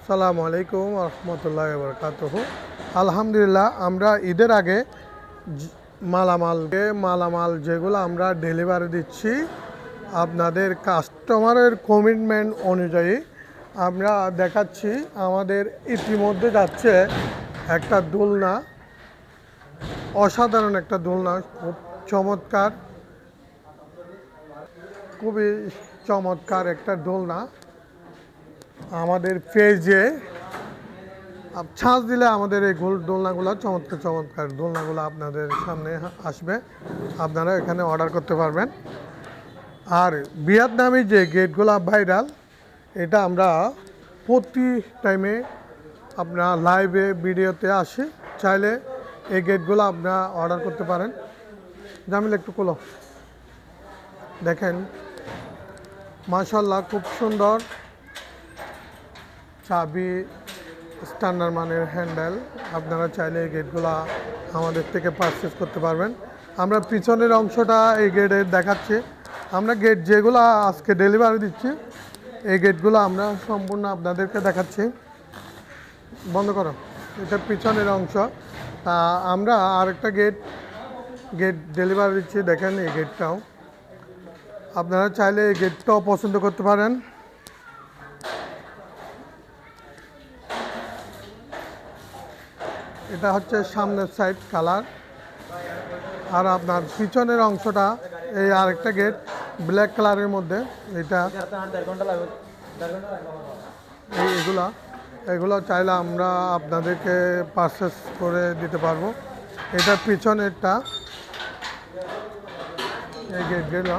আসসালামু আলাইকুম রহমতুল্লাহি ওয়া বারাকাতুহু। আলহামদুলিল্লাহ, আমরা ঈদের আগে মালামাল যেগুলো আমরা ডেলিভারি দিচ্ছি আপনাদের কাস্টমারের কমিটমেন্ট অনুযায়ী আমরা দেখাচ্ছি। আমাদের ইতিমধ্যে যাচ্ছে একটা দোলনা, অসাধারণ একটা দোলনা, খুব চমৎকার, খুবই চমৎকার একটা দোলনা আমাদের পেজে ছাঁচ দিলে আমাদের এই দোলনাগুলো চমৎকার দোলনাগুলো আপনাদের সামনে আসবে। আপনারা এখানে অর্ডার করতে পারবেন। আর ভিয়েতনামি যে গেটগুলো ভাইরাল, এটা আমরা প্রতি টাইমে আপনার লাইভে ভিডিওতে আসি। চাইলে এই গেটগুলো আপনারা অর্ডার করতে পারেন। জামিল একটু খোলো, দেখেন মাশাআল্লাহ, খুব সুন্দর চাবি, স্ট্যান্ডার্ড মানের হ্যান্ডেল। আপনারা চাইলে এই গেটগুলো আমাদের থেকে পারচেস করতে পারবেন। আমরা পিছনের অংশটা এই গেটের দেখাচ্ছি। আমরা গেট যেগুলো আজকে ডেলিভারি দিচ্ছি এই গেটগুলো আমরা সম্পূর্ণ আপনাদেরকে দেখাচ্ছি। বন্ধ করো, এটা পিছনের অংশ। আমরা আরেকটা গেট ডেলিভারি দিচ্ছি, দেখেন এই গেটটাও। আপনারা চাইলে এই গেটটাও পছন্দ করতে পারেন। এটা হচ্ছে সামনের সাইড কালার, আর আপনার পিছনের অংশটা এই আরেকটা গেট ব্ল্যাক কালারের মধ্যে। এটা এগুলো চাইলে আমরা আপনাদেরকে পারচেস করে দিতে পারবো। এটা পিছনেরটা এই গেটগুলো।